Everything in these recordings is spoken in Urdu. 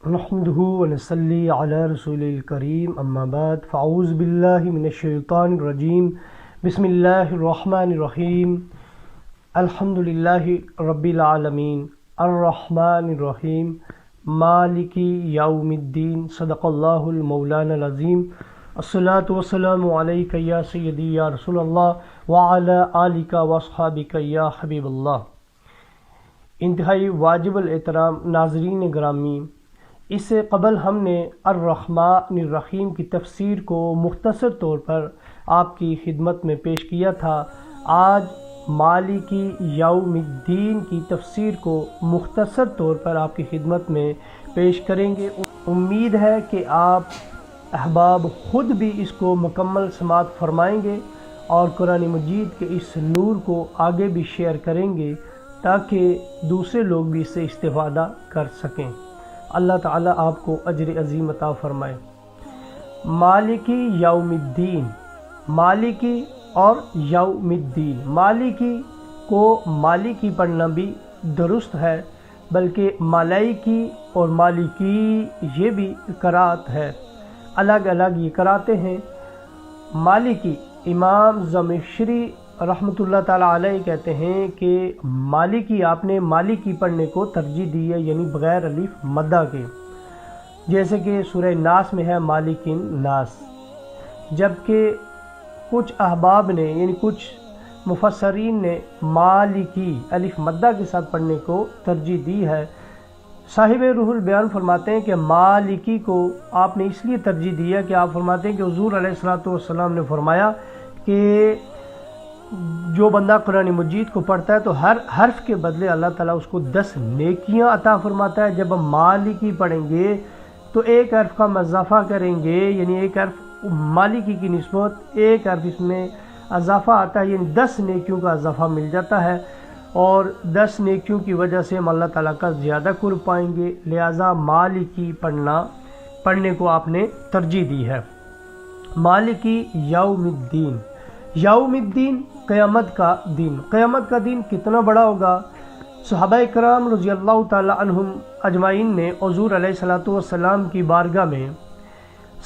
نحمده ونصلي على رسول الكريم اما بعد فاعوذ بالله من الشيطان الرجيم بسم الله الرحمن الرحيم الحمد لله رب العالمين الرحمن الرحيم مالك يوم الدين صدق الله المولانا العظيم الصلاة والسلام عليك يا سيدي يا رسول الله وعلى آلك واصحابك يا حبيب الله۔ انتہائی واجب الاحترام ناظرین گرامی، اس سے قبل ہم نے الرحمن الرحیم کی تفسیر کو مختصر طور پر آپ کی خدمت میں پیش کیا تھا۔ آج مالکی یوم الدین کی تفسیر کو مختصر طور پر آپ کی خدمت میں پیش کریں گے۔ امید ہے کہ آپ احباب خود بھی اس کو مکمل سماعت فرمائیں گے اور قرآن مجید کے اس نور کو آگے بھی شیئر کریں گے تاکہ دوسرے لوگ بھی اس سے استفادہ کر سکیں۔ اللہ تعالیٰ آپ کو اجر عظیم عطا فرمائے۔ مالکی یوم الدین، مالکی اور یوم الدین، مالکی کو مالکی پڑھنا بھی درست ہے، بلکہ ملائکی اور مالکی یہ بھی قرات ہے، الگ الگ یہ قراتیں ہیں۔ مالکی امام زمخشری رحمۃ اللہ تعالیٰ علیہ کہتے ہیں کہ مالکی آپ نے مالکی پڑھنے کو ترجیح دی ہے، یعنی بغیر الف مدہ کے، جیسے کہ سورہ ناس میں ہے مالک الناس، جبکہ کچھ احباب نے یعنی کچھ مفسرین نے مالکی الف مدہ کے ساتھ پڑھنے کو ترجیح دی ہے۔ صاحب روح البیان فرماتے ہیں کہ مالکی کو آپ نے اس لیے ترجیح دی ہے کہ آپ فرماتے ہیں کہ حضور علیہ الصلوۃ والسلام نے فرمایا کہ جو بندہ قرآن مجید کو پڑھتا ہے تو ہر حرف کے بدلے اللہ تعالیٰ اس کو 10 نیکیاں عطا فرماتا ہے۔ جب ہم مالکی پڑھیں گے تو ایک حرف کا ہم اضافہ کریں گے، یعنی ایک حرف مالکی کی نسبت ایک حرف اس میں اضافہ آتا ہے، یعنی 10 نیکیوں کا اضافہ مل جاتا ہے، اور 10 نیکیوں کی وجہ سے ہم اللہ تعالیٰ کا زیادہ قرب پائیں گے، لہٰذا مالکی پڑھنے کو آپ نے ترجیح دی ہے۔ مالکی یوم الدین، یوم الدین قیامت کا دن۔ قیامت کا دن کتنا بڑا ہوگا؟ صحابہ کرام رضی اللہ تعالی عنہم اجمعین نے حضور علیہ الصلوۃ والسلام کی بارگاہ میں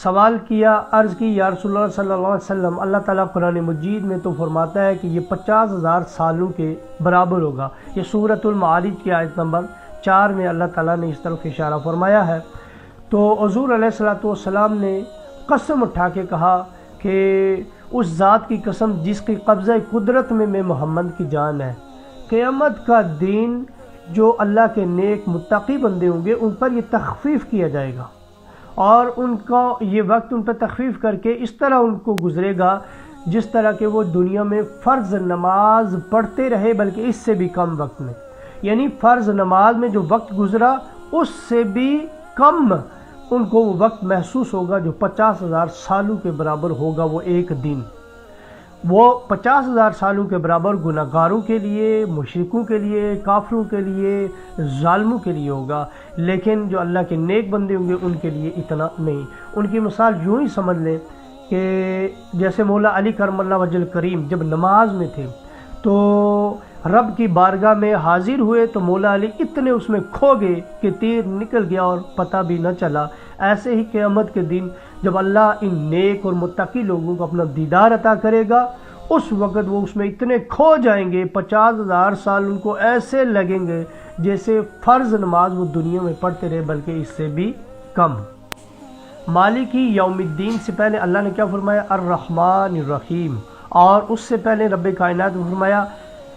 سوال کیا، عرض کی یا رسول اللہ صلی اللہ علیہ وسلم، اللہ تعالیٰ قرآن مجید میں تو فرماتا ہے کہ یہ 50,000 سالوں کے برابر ہوگا۔ یہ سورۃ المعارج کی آیت نمبر 4 میں اللہ تعالیٰ نے اس طرف اشارہ فرمایا ہے۔ تو حضور علیہ الصلوۃ والسلام نے قسم اٹھا کے کہا کہ اس ذات کی قسم جس کی قبضہ قدرت میں محمد کی جان ہے، قیامت کا دن جو اللہ کے نیک متقی بندے ہوں گے ان پر یہ تخفیف کیا جائے گا، اور ان کا یہ وقت ان پر تخفیف کر کے اس طرح ان کو گزرے گا جس طرح کہ وہ دنیا میں فرض نماز پڑھتے رہے، بلکہ اس سے بھی کم وقت میں، یعنی فرض نماز میں جو وقت گزرا اس سے بھی کم ان کو وہ وقت محسوس ہوگا جو 50,000 سالوں کے برابر ہوگا۔ وہ ایک دن وہ 50,000 سالوں کے برابر گناہ گاروں کے لیے، مشرکوں کے لیے، کافروں کے لیے، ظالموں کے لیے ہوگا، لیکن جو اللہ کے نیک بندے ہوں گے ان کے لیے اتنا نہیں۔ ان کی مثال یوں ہی سمجھ لیں کہ جیسے مولا علی کرم اللہ وجہ الکریم جب نماز میں تھے تو رب کی بارگاہ میں حاضر ہوئے تو مولا علی اتنے اس میں کھو گئے کہ تیر نکل گیا اور پتہ بھی نہ چلا۔ ایسے ہی قیامت کے دن جب اللہ ان نیک اور متقی لوگوں کو اپنا دیدار عطا کرے گا، اس وقت وہ اس میں اتنے کھو جائیں گے، 50,000 سال ان کو ایسے لگیں گے جیسے فرض نماز وہ دنیا میں پڑھتے رہے، بلکہ اس سے بھی کم۔ مالکی یوم الدین سے پہلے اللہ نے کیا فرمایا؟ الرحمن الرحیم، اور اس سے پہلے رب کائنات نے فرمایا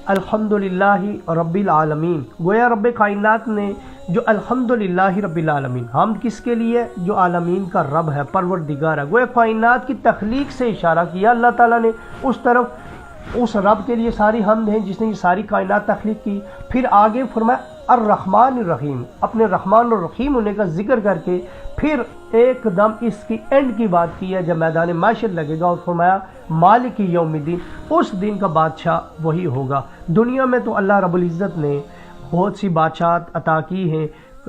الحمدللہ رب العالمین۔ گویا رب کائنات نے جو الحمدللہ رب العالمین، ہم کس کے لیے؟ جو عالمین کا رب ہے، پروردگار ہے، گویا کائنات کی تخلیق سے اشارہ کیا اللہ تعالیٰ نے اس طرف، اس رب کے لیے ساری حمد ہیں جس نے یہ ساری کائنات تخلیق کی۔ پھر آگے فرمایا الرحمن الرحیم، اپنے رحمان اور رحیم ہونے کا ذکر کر کے پھر ایک دم اس کی اینڈ کی بات کی ہے جب میدان معاشر لگے گا، اور فرمایا مالک یوم الدین، اس دن کا بادشاہ وہی ہوگا۔ دنیا میں تو اللہ رب العزت نے بہت سی بادشاہت عطا کی ہیں،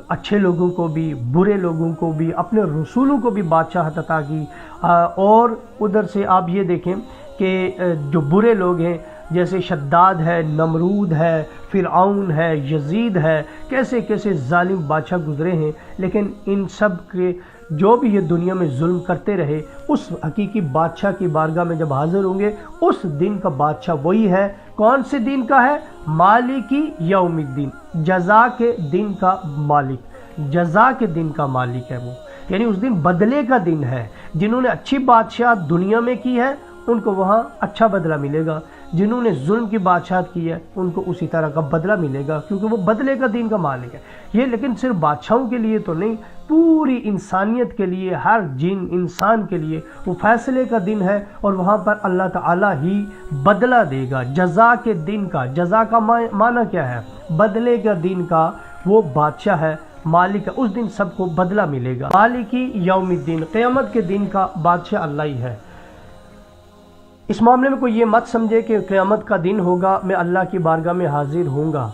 اچھے لوگوں کو بھی، برے لوگوں کو بھی، اپنے رسولوں کو بھی بادشاہت عطا کی، اور ادھر سے آپ یہ دیکھیں کہ جو برے لوگ ہیں جیسے شداد ہے، نمرود ہے، فرعون ہے، یزید ہے، کیسے کیسے ظالم بادشاہ گزرے ہیں، لیکن ان سب کے جو بھی یہ دنیا میں ظلم کرتے رہے، اس حقیقی بادشاہ کی بارگاہ میں جب حاضر ہوں گے، اس دن کا بادشاہ وہی ہے۔ کون سے دن کا ہے؟ مالکی یوم الدین، جزا کے دن کا مالک، جزا کے دن کا مالک ہے وہ، یعنی اس دن بدلے کا دن ہے۔ جنہوں نے اچھی بادشاہ دنیا میں کی ہے ان کو وہاں اچھا بدلہ ملے گا، جنہوں نے ظلم کی بادشاہت کی ہے ان کو اسی طرح کا بدلہ ملے گا، کیونکہ وہ بدلے کا دین کا مالک ہے۔ یہ لیکن صرف بادشاہوں کے لیے تو نہیں، پوری انسانیت کے لیے، ہر جن انسان کے لیے وہ فیصلے کا دن ہے، اور وہاں پر اللہ تعالیٰ ہی بدلہ دے گا جزا کے دن کا۔ جزا کا معنی کیا ہے؟ بدلے کا دن کا وہ بادشاہ ہے، مالک ہے، اس دن سب کو بدلہ ملے گا۔ مالکی یوم الدین، قیامت کے دن کا بادشاہ اللہ ہی ہے۔ اس معاملے میں کوئی یہ مت سمجھے کہ قیامت کا دن ہوگا، میں اللہ کی بارگاہ میں حاضر ہوں گا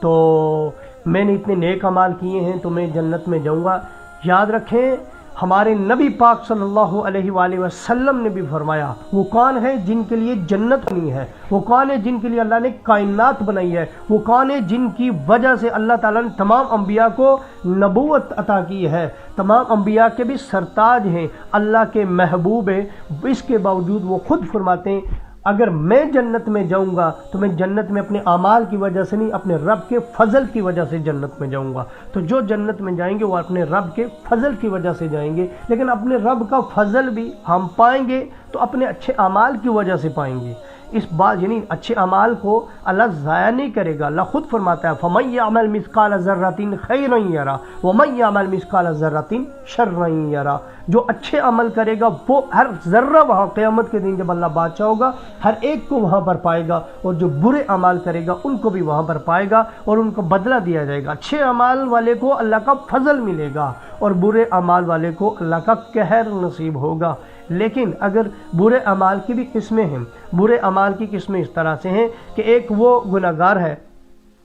تو میں نے اتنے نیک اعمال کیے ہیں تو میں جنت میں جاؤں گا۔ یاد رکھیں ہمارے نبی پاک صلی اللہ علیہ وآلہ وسلم نے بھی فرمایا، وہ کون ہے جن کے لیے جنت بنی ہے، وہ کون ہے جن کے لیے اللہ نے کائنات بنائی ہے، وہ کون ہے جن کی وجہ سے اللہ تعالیٰ نے تمام انبیاء کو نبوت عطا کی ہے، تمام انبیاء کے بھی سرتاج ہیں، اللہ کے محبوب ہیں۔ اس کے باوجود وہ خود فرماتے ہیں اگر میں جنت میں جاؤں گا تو میں جنت میں اپنے اعمال کی وجہ سے نہیں، اپنے رب کے فضل کی وجہ سے جنت میں جاؤں گا۔ تو جو جنت میں جائیں گے وہ اپنے رب کے فضل کی وجہ سے جائیں گے، لیکن اپنے رب کا فضل بھی ہم پائیں گے تو اپنے اچھے اعمال کی وجہ سے پائیں گے۔ اس بات یعنی اچھے اعمال کو اللہ ضائع نہیں کرے گا۔ اللہ خود فرماتا ہے فَمَن يَعْمَلْ مِثْقَالَ ذَرَّةٍ خَيْرًا يَرَهُ وَمَن يَعْمَلْ مِثْقَالَ ذَرَّةٍ شَرًّا يَرَهُ۔ جو اچھے عمل کرے گا وہ ہر ذرہ وہاں قیامت کے دن جب اللہ بادشاہ ہوگا ہر ایک کو وہاں پر پائے گا، اور جو برے اعمال کرے گا ان کو بھی وہاں پر پائے گا اور ان کو بدلہ دیا جائے گا۔ اچھے اعمال والے کو اللہ کا فضل ملے گا اور برے اعمال والے کو اللہ کا قہر نصیب ہوگا۔ لیکن اگر برے اعمال کی بھی قسمیں ہیں، برے اعمال کی قسمیں اس طرح سے ہیں کہ ایک وہ گناہگار ہے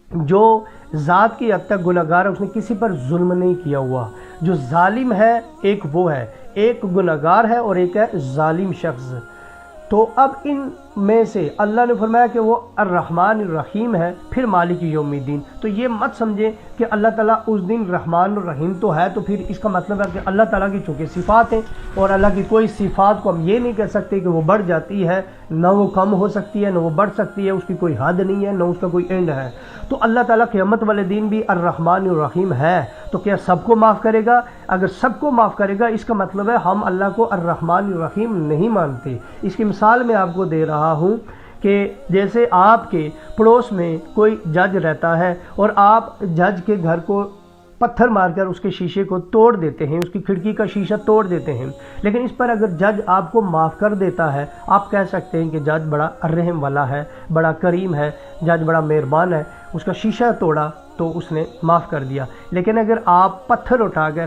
جو ذات کی حد تک گناہگار ہے، اس نے کسی پر ظلم نہیں کیا ہوا، جو ظالم ہے ایک وہ ہے، ایک گناہگار ہے اور ایک ہے ظالم شخص۔ تو اب ان میں سے اللہ نے فرمایا کہ وہ الرحمن الرحیم ہے، پھر مالک یوم الدین۔ تو یہ مت سمجھیں کہ اللہ تعالیٰ اس دن رحمان الرحیم تو ہے تو پھر اس کا مطلب ہے کہ اللہ تعالیٰ کی چونکہ صفات ہیں اور اللہ کی کوئی صفات کو ہم یہ نہیں کہہ سکتے کہ وہ بڑھ جاتی ہے، نہ وہ کم ہو سکتی ہے نہ وہ بڑھ سکتی ہے، اس کی کوئی حد نہیں ہے نہ اس کا کوئی اینڈ ہے۔ تو اللہ تعالیٰ قیامت والے دن بھی الرحمن الرحیم ہے، تو کیا سب کو معاف کرے گا؟ اگر سب کو معاف کرے گا اس کا مطلب ہے ہم اللہ کو الرحمن الرحیم نہیں مانتے۔ اس کی مثال میں آپ کو دے رہا ہوں کہ جیسے آپ کے پڑوس میں کوئی جج رہتا ہے اور آپ جج کے گھر کو پتھر مار کر اس کے شیشے کو توڑ دیتے ہیں، اس کی کھڑکی کا شیشہ توڑ دیتے ہیں، لیکن اس پر اگر جج آپ کو معاف کر دیتا ہے آپ کہہ سکتے ہیں کہ جج بڑا رحم والا ہے، بڑا کریم ہے، جج بڑا مہربان ہے، اس کا شیشہ توڑا تو اس نے معاف کر دیا۔ لیکن اگر آپ پتھر اٹھا کر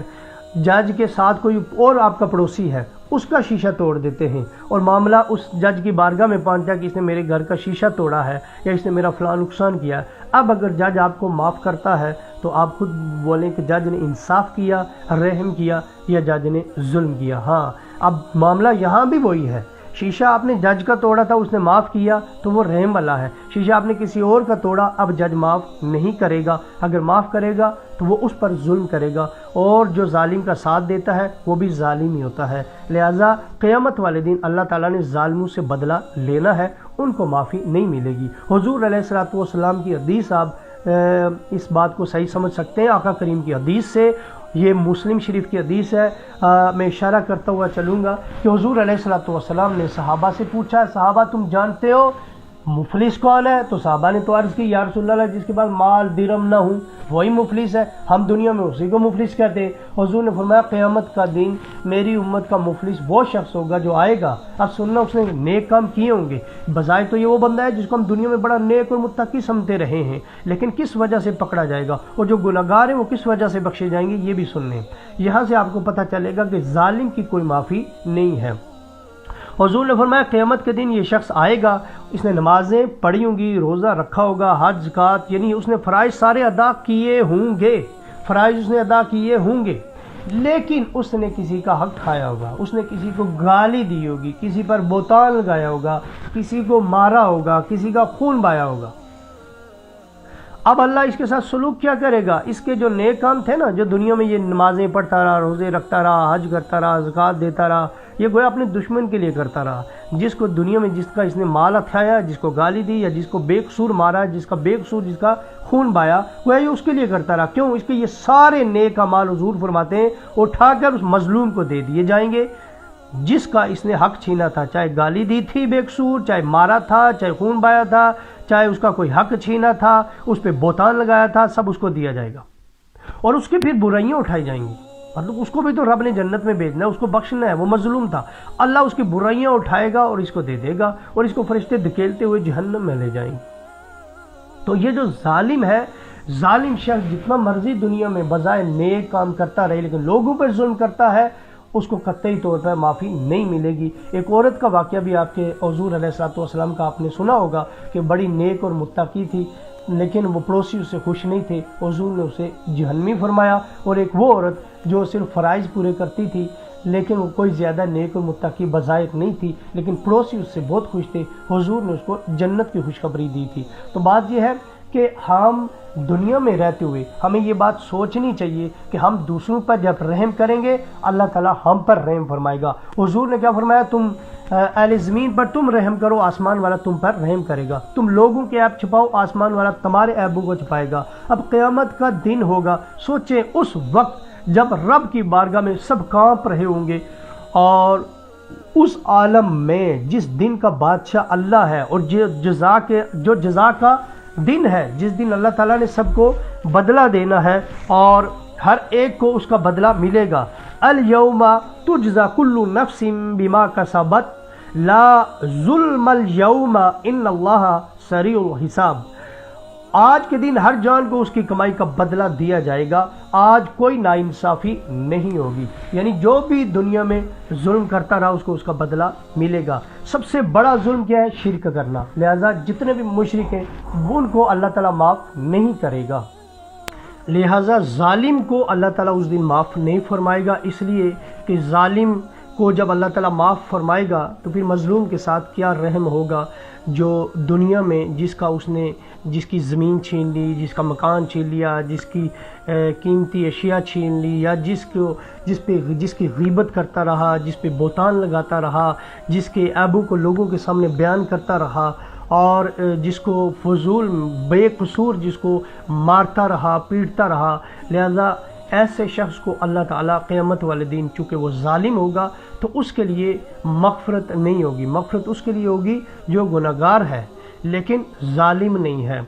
جج کے ساتھ کوئی اور آپ کا پڑوسی ہے اس کا شیشہ توڑ دیتے ہیں اور معاملہ اس جج کی بارگاہ میں پہنچا کہ اس نے میرے گھر کا شیشہ توڑا ہے یا اس نے میرا فلاں نقصان کیا ہے، اب اگر جج آپ کو معاف کرتا ہے تو آپ خود بولیں کہ جج نے انصاف کیا، رحم کیا یا جج نے ظلم کیا۔ ہاں اب معاملہ یہاں بھی وہی ہے، شیشہ آپ نے جج کا توڑا تھا اس نے معاف کیا تو وہ رحم والا ہے، شیشہ آپ نے کسی اور کا توڑا اب جج معاف نہیں کرے گا، اگر معاف کرے گا تو وہ اس پر ظلم کرے گا، اور جو ظالم کا ساتھ دیتا ہے وہ بھی ظالم ہی ہوتا ہے۔ لہٰذا قیامت والے دن اللہ تعالیٰ نے ظالموں سے بدلہ لینا ہے، ان کو معافی نہیں ملے گی۔ حضور علیہ الصلوۃ والسلام کی حدیث آپ اس بات کو صحیح سمجھ سکتے ہیں، آقا کریم کی حدیث سے، یہ مسلم شریف کی حدیث ہے۔ میں اشارہ کرتا ہوا چلوں گا کہ حضور علیہ الصلوۃ والسلام نے صحابہ سے پوچھا، صحابہ تم جانتے ہو مفلس کون ہے؟ تو صحابہ نے تو عرض کی یا رسول اللہ جس کے پاس مال درم نہ ہوں وہی مفلس ہے، ہم دنیا میں اسی کو مفلس کہتے ہیں۔ حضور نے فرمایا قیامت کا دن میری امت کا مفلس وہ شخص ہوگا جو آئے گا، اب سننا اس نے نیک کام کیے ہوں گے، بظاہر تو یہ وہ بندہ ہے جس کو ہم دنیا میں بڑا نیک اور متقی سمجھتے رہے ہیں، لیکن کس وجہ سے پکڑا جائے گا، اور جو گنہگار ہیں وہ کس وجہ سے بخشے جائیں گے یہ بھی سن لیں۔ یہاں سے آپ کو پتہ چلے گا کہ ظالم کی کوئی معافی نہیں ہے۔ حضور نے فرمایا قیامت کے دن یہ شخص آئے گا، اس نے نمازیں پڑھی ہوں گی، روزہ رکھا ہوگا، حج زکوٰۃ یعنی اس نے فرائض سارے ادا کیے ہوں گے، فرائض اس نے ادا کیے ہوں گے، لیکن اس نے کسی کا حق کھایا ہوگا، اس نے کسی کو گالی دی ہوگی، کسی پر بہتان لگایا ہوگا، کسی کو مارا ہوگا، کسی کا خون بہایا ہوگا، اب اللہ اس کے ساتھ سلوک کیا کرے گا؟ اس کے جو نیک کام تھے نا، جو دنیا میں یہ نمازیں پڑھتا رہا، روزے رکھتا رہا، حج کرتا رہا، زکوٰۃ دیتا رہا، یہ گویا اپنے دشمن کے لیے کرتا رہا، جس کو دنیا میں جس کا اس نے مال اٹھایا، جس کو گالی دی یا جس کو بے قصور مارا، جس کا بے قصور جس کا خون بہایا، گویا یہ اس کے لیے کرتا رہا۔ کیوں؟ اس کے یہ سارے نیک اعمال حضور فرماتے ہیں اٹھا کر اس مظلوم کو دے دیے جائیں گے جس کا اس نے حق چھینا تھا، چاہے گالی دی تھی بے قصور، چاہے مارا تھا، چاہے خون بہایا تھا، چاہے اس کا کوئی حق چھینا تھا، اس پہ بہتان لگایا تھا، سب اس کو دیا جائے گا، اور اس کی پھر برائیاں اٹھائی جائیں گی۔ مطلب اس کو بھی تو رب نے جنت میں بھیجنا ہے، اس کو بخشنا ہے، وہ مظلوم تھا، اللہ اس کی برائیاں اٹھائے گا اور اس کو دے دے گا، اور اس کو فرشتے دھکیلتے ہوئے جہنم میں لے جائیں گے۔ تو یہ جو ظالم ہے، ظالم شخص جتنا مرضی دنیا میں بظاہر نیک کام کرتا رہے لیکن لوگوں پر ظلم کرتا ہے، اس کو قطعی طور پر معافی نہیں ملے گی۔ ایک عورت کا واقعہ بھی آپ کے حضور علیہ الصلوۃ والسلام کا آپ نے سنا ہوگا کہ بڑی نیک اور متقی تھی، لیکن وہ پڑوسی اس سے خوش نہیں تھے، حضور نے اسے جہنمی فرمایا۔ اور ایک وہ عورت جو صرف فرائض پورے کرتی تھی لیکن وہ کوئی زیادہ نیک اور متقی بظاہر نہیں تھی، لیکن پڑوسی اس سے بہت خوش تھے، حضور نے اس کو جنت کی خوشخبری دی تھی۔ تو بات یہ ہے کہ ہم دنیا میں رہتے ہوئے ہمیں یہ بات سوچنی چاہیے کہ ہم دوسروں پر جب رحم کریں گے اللہ تعالیٰ ہم پر رحم فرمائے گا۔ حضور نے کیا فرمایا؟ تم اہل زمین پر تم رحم کرو، آسمان والا تم پر رحم کرے گا۔ تم لوگوں کے عیب چھپاؤ، آسمان والا تمہارے عیبوں کو چھپائے گا۔ اب قیامت کا دن ہوگا، سوچیں اس وقت جب رب کی بارگاہ میں سب کانپ رہے ہوں گے، اور اس عالم میں جس دن کا بادشاہ اللہ ہے اور جو جزا کا دن ہے، جس دن اللہ تعالیٰ نے سب کو بدلہ دینا ہے اور ہر ایک کو اس کا بدلہ ملے گا۔ الیوم تجزا کل نفس بما کسبت لا ظلم الیوم ان اللہ سریع الحساب۔ آج کے دن ہر جان کو اس کی کمائی کا بدلہ دیا جائے گا، آج کوئی ناانصافی نہیں ہوگی، یعنی جو بھی دنیا میں ظلم کرتا رہا اس کو اس کا بدلہ ملے گا۔ سب سے بڑا ظلم کیا ہے؟ شرک کرنا، لہذا جتنے بھی مشرک ہیں ان کو اللہ تعالیٰ معاف نہیں کرے گا، لہذا ظالم کو اللہ تعالیٰ اس دن معاف نہیں فرمائے گا، اس لیے کہ ظالم کو جب اللہ تعالیٰ معاف فرمائے گا تو پھر مظلوم کے ساتھ کیا رحم ہوگا، جو دنیا میں جس کی زمین چھین لی، جس کا مکان چھین لیا، جس کی قیمتی اشیاء چھین لی، یا جس کی غیبت کرتا رہا، جس پہ بہتان لگاتا رہا، جس کے عیبوں کو لوگوں کے سامنے بیان کرتا رہا، اور جس کو فضول بے قصور جس کو مارتا رہا، پیٹتا رہا، لہذا ایسے شخص کو اللہ تعالیٰ قیامت والے دن چونکہ وہ ظالم ہوگا تو اس کے لیے مغفرت نہیں ہوگی، مغفرت اس کے لیے ہوگی جو گناہگار ہے لیکن ظالم نہیں ہے۔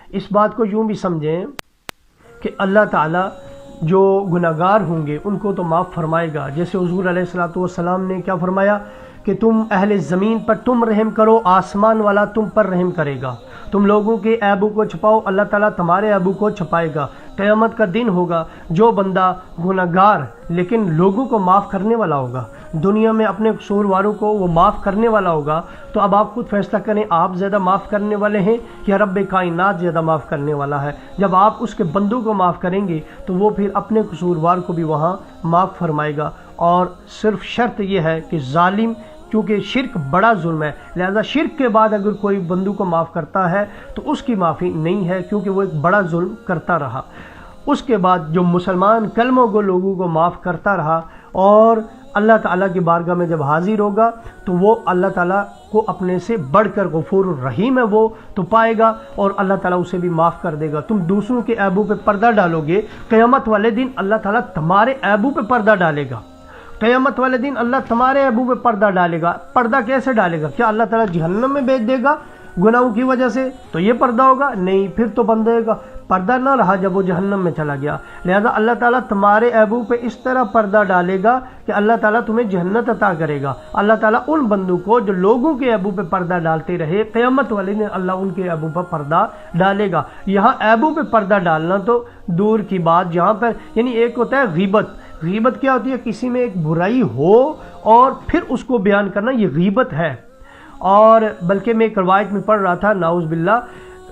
اس بات کو یوں بھی سمجھیں کہ اللہ تعالیٰ جو گناہگار ہوں گے ان کو تو معاف فرمائے گا، جیسے حضور علیہ الصلوۃ والسلام نے کیا فرمایا کہ تم اہل زمین پر تم رحم کرو، آسمان والا تم پر رحم کرے گا۔ تم لوگوں کے عیبوں کو چھپاؤ، اللہ تعالیٰ تمہارے عیبوں کو چھپائے گا۔ قیامت کا دن ہوگا، جو بندہ گناہگار لیکن لوگوں کو معاف کرنے والا ہوگا، دنیا میں اپنے قصورواروں کو وہ معاف کرنے والا ہوگا، تو اب آپ خود فیصلہ کریں آپ زیادہ معاف کرنے والے ہیں یا رب کائنات زیادہ معاف کرنے والا ہے۔ جب آپ اس کے بندوں کو معاف کریں گے تو وہ پھر اپنے قصوروار کو بھی وہاں معاف فرمائے گا، اور صرف شرط یہ ہے کہ ظالم، کیونکہ شرک بڑا ظلم ہے، لہذا شرک کے بعد اگر کوئی بندوں کو معاف کرتا ہے تو اس کی معافی نہیں ہے، کیونکہ وہ ایک بڑا ظلم کرتا رہا۔ اس کے بعد جو مسلمان کلمہ گو لوگوں کو معاف کرتا رہا اور اللہ تعالیٰ کی بارگاہ میں جب حاضر ہوگا تو وہ اللہ تعالیٰ کو اپنے سے بڑھ کر غفور الرحیم ہے وہ تو پائے گا، اور اللہ تعالیٰ اسے بھی معاف کر دے گا۔ تم دوسروں کے عیبوں پہ پردہ ڈالو گے، قیامت والے دن اللہ تعالیٰ تمہارے عیبوں پہ پردہ ڈالے گا۔ قیامت والے دن اللہ تمہارے عیبوں پہ پردہ ڈالے گا۔ پردہ کیسے ڈالے گا؟ کیا اللہ تعالیٰ جہنم میں بھیج دے گا گناہوں کی وجہ سے تو یہ پردہ ہوگا؟ نہیں، پھر تو بندے کا پردہ نہ رہا جب وہ جہنم میں چلا گیا۔ لہذا اللہ تعالیٰ تمہارے عیبوں پہ اس طرح پردہ ڈالے گا کہ اللہ تعالیٰ تمہیں جنت عطا کرے گا۔ اللہ تعالیٰ ان بندوں کو جو لوگوں کے عیبوں پہ پردہ ڈالتے رہے، قیامت والے دن اللہ ان کے عیبوں پر پردہ ڈالے گا۔ یہاں عیبوں پہ پردہ ڈالنا تو دور کی بات، جہاں پر یعنی ایک ہوتا ہے غیبت۔ غیبت کیا ہوتی ہے؟ کسی میں ایک برائی ہو اور پھر اس کو بیان کرنا، یہ غیبت ہے۔ اور بلکہ میں ایک روایت میں پڑھ رہا تھا، نعوذ باللہ،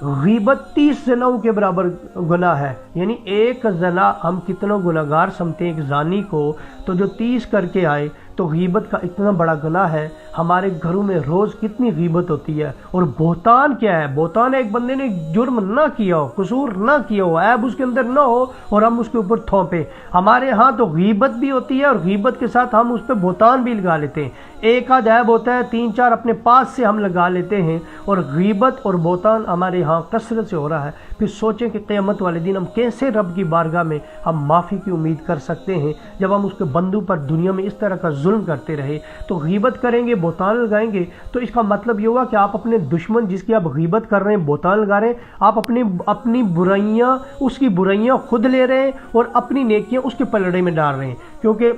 غیبت 30 زناؤں کے برابر گناہ ہے، یعنی ایک زنا ہم کتنا گناہگار سمجھتے ہیں ایک زانی کو، تو جو 30 کر کے آئے تو غیبت کا اتنا بڑا گناہ ہے۔ ہمارے گھروں میں روز کتنی غیبت ہوتی ہے۔ اور بہتان کیا ہے؟ بہتان ایک بندے نے جرم نہ کیا ہو، قصور نہ کیا ہو، عیب اس کے اندر نہ ہو اور ہم اس کے اوپر تھوپیں۔ ہمارے ہاں تو غیبت بھی ہوتی ہے اور غیبت کے ساتھ ہم اس پہ بہتان بھی لگا لیتے ہیں۔ ایک آدھ عیب ہوتا ہے، 3-4 اپنے پاس سے ہم لگا لیتے ہیں، اور غیبت اور بہتان ہمارے ہاں کثرت سے ہو رہا ہے۔ پھر سوچیں کہ قیامت والے دن ہم کیسے رب کی بارگاہ میں ہم معافی کی امید کر سکتے ہیں جب ہم اس کے بندوں پر دنیا میں اس طرح کا ظلم کرتے رہے۔ تو غیبت کریں گے، بہتان لگائیں گے، تو اس کا مطلب یہ ہوا کہ آپ اپنے دشمن جس کی آپ غیبت کر رہے ہیں، بہتان لگا رہے ہیں، آپ اپنی برائیاں، اس کی برائیاں خود لے رہے ہیں اور اپنی نیکیاں اس کے پلڑے میں ڈال رہے ہیں۔ کیونکہ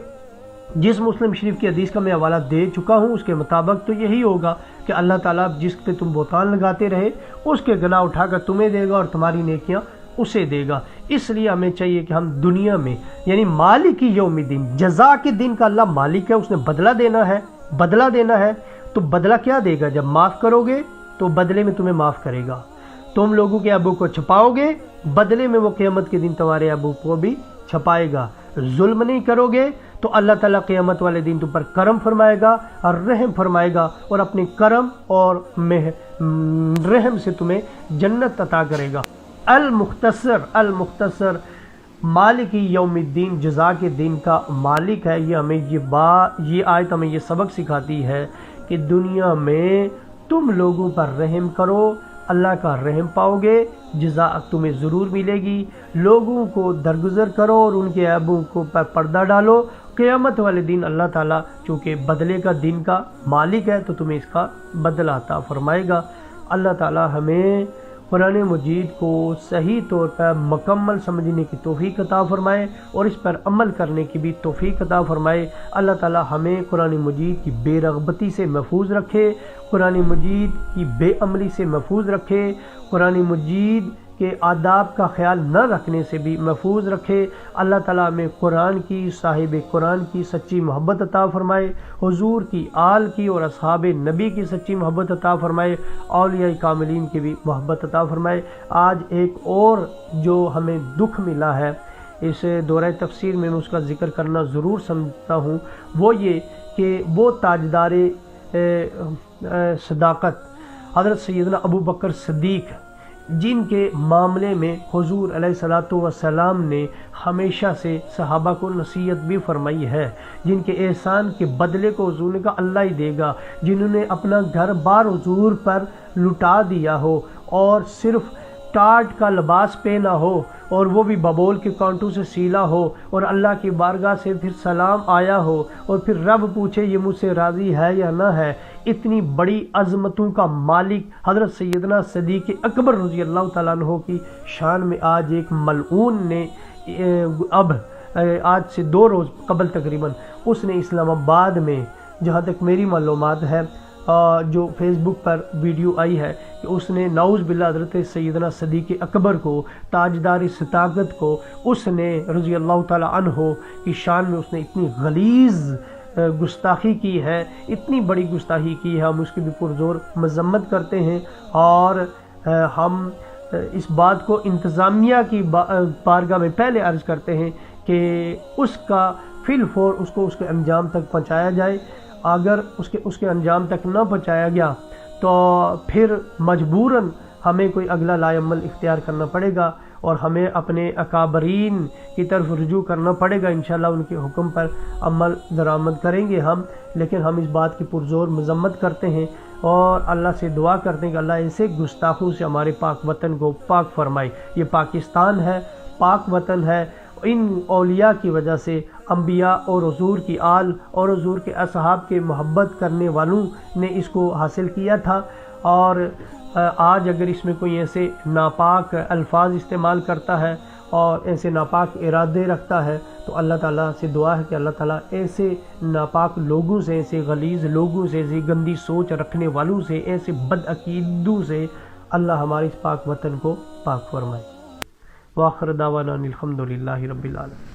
جس مسلم شریف کی حدیث کا میں حوالہ دے چکا ہوں اس کے مطابق تو یہی ہوگا کہ اللہ تعالیٰ جس پہ تم بہتان لگاتے رہے اس کے گناہ اٹھا کر تمہیں دے گا اور تمہاری نیکیاں اسے دے گا۔ اس لیے ہمیں چاہیے کہ ہم دنیا میں، یعنی مالک یوم الدین، جزا کے دن کا اللہ مالک ہے، اس نے بدلہ دینا ہے، تو بدلہ کیا دے گا؟ جب معاف کرو گے تو بدلے میں تمہیں معاف کرے گا، تم لوگوں کے ابو کو چھپاؤ گے، بدلے میں وہ قیامت کے دن تمہارے ابو کو بھی چھپائے گا، ظلم نہیں کرو گے تو اللہ تعالیٰ قیامت والے دن تم پر کرم فرمائے گا اور رحم فرمائے گا، اور اپنے کرم اور رحم سے تمہیں جنت عطا کرے گا۔ المختصر مالک یوم الدین، جزا کے دن کا مالک ہے۔ یہ ہمیں یہ آیت ہمیں یہ سبق سکھاتی ہے کہ دنیا میں تم لوگوں پر رحم کرو، اللہ کا رحم پاؤ گے، جزا تمہیں ضرور ملے گی۔ لوگوں کو درگزر کرو اور ان کے عیبوں کو پر پردہ ڈالو، قیامت والے دن اللہ تعالیٰ چونکہ بدلے کا دن کا مالک ہے تو تمہیں اس کا بدلہ عطا فرمائے گا۔ اللہ تعالیٰ ہمیں قرآن مجید کو صحیح طور پر مکمل سمجھنے کی توفیق عطا فرمائے اور اس پر عمل کرنے کی بھی توفیق عطا فرمائے۔ اللہ تعالیٰ ہمیں قرآن مجید کی بے رغبتی سے محفوظ رکھے، قرآن مجید کی بے عملی سے محفوظ رکھے، قرآن مجید کے آداب کا خیال نہ رکھنے سے بھی محفوظ رکھے۔ اللہ تعالیٰ ہمیں قرآن کی، صاحب قرآن کی سچی محبت عطا فرمائے، حضور کی، آل کی اور اصحاب نبی کی سچی محبت عطا فرمائے، اولیاء کاملین کی بھی محبت عطا فرمائے۔ آج ایک اور جو ہمیں دکھ ملا ہے، اس دورہ تفسیر میں اس کا ذکر کرنا ضرور سمجھتا ہوں، وہ یہ کہ وہ تاجدار صداقت حضرت سیدنا ابو بکر صدیق، جن کے معاملے میں حضور علیہ الصلوۃ والسلام نے ہمیشہ سے صحابہ کو نصیحت بھی فرمائی ہے، جن کے احسان کے بدلے کو حضور نے کہا اللہ ہی دے گا، جنہوں نے اپنا گھر بار حضور پر لٹا دیا ہو اور صرف ٹاٹ کا لباس پہنا ہو اور وہ بھی ببول کے کانٹوں سے سیلا ہو اور اللہ کی بارگاہ سے پھر سلام آیا ہو اور پھر رب پوچھے یہ مجھ سے راضی ہے یا نہ ہے۔ اتنی بڑی عظمتوں کا مالک حضرت سیدنا صدیق اکبر رضی اللہ تعالیٰ عنہ کی شان میں آج ایک ملعون نے آج سے 2 روز قبل تقریباً اس نے اسلام آباد میں، جہاں تک میری معلومات ہے، جو فیس بک پر ویڈیو آئی ہے کہ اس نے نعوذ باللہ حضرت سیدنا صدیق اکبر کو، تاجدار صداقت کو، اس نے رضی اللہ تعالیٰ عنہ کی شان میں اس نے اتنی غلیظ گستاخی کی ہے، اتنی بڑی گستاخی کی ہے، ہم اس کی بھی پرزور مذمت کرتے ہیں اور ہم اس بات کو انتظامیہ کی بارگاہ میں پہلے عرض کرتے ہیں کہ اس کا فی الفور اس کو اس کے انجام تک پہنچایا جائے۔ اگر اس کے انجام تک نہ پہنچایا گیا تو پھر مجبوراً ہمیں کوئی اگلا لا عمل اختیار کرنا پڑے گا اور ہمیں اپنے اکابرین کی طرف رجوع کرنا پڑے گا، انشاءاللہ ان کے حکم پر عمل درآمد کریں گے ہم، لیکن ہم اس بات کی پرزور مذمت کرتے ہیں اور اللہ سے دعا کرتے ہیں کہ اللہ ایسے گستاخوں سے ہمارے پاک وطن کو پاک فرمائے۔ یہ پاکستان ہے، پاک وطن ہے، ان اولیاء کی وجہ سے، انبیاء اور حضور کی آل اور حضور کے اصحاب کے محبت کرنے والوں نے اس کو حاصل کیا تھا، اور آج اگر اس میں کوئی ایسے ناپاک الفاظ استعمال کرتا ہے اور ایسے ناپاک ارادے رکھتا ہے تو اللہ تعالیٰ سے دعا ہے کہ اللہ تعالیٰ ایسے ناپاک لوگوں سے، ایسے غلیظ لوگوں سے، ایسے گندی سوچ رکھنے والوں سے، ایسے بد عقیدوں سے اللہ ہمارے اس پاک وطن کو پاک فرمائے۔ وآخر دعوانا الحمدللہ رب العالمین۔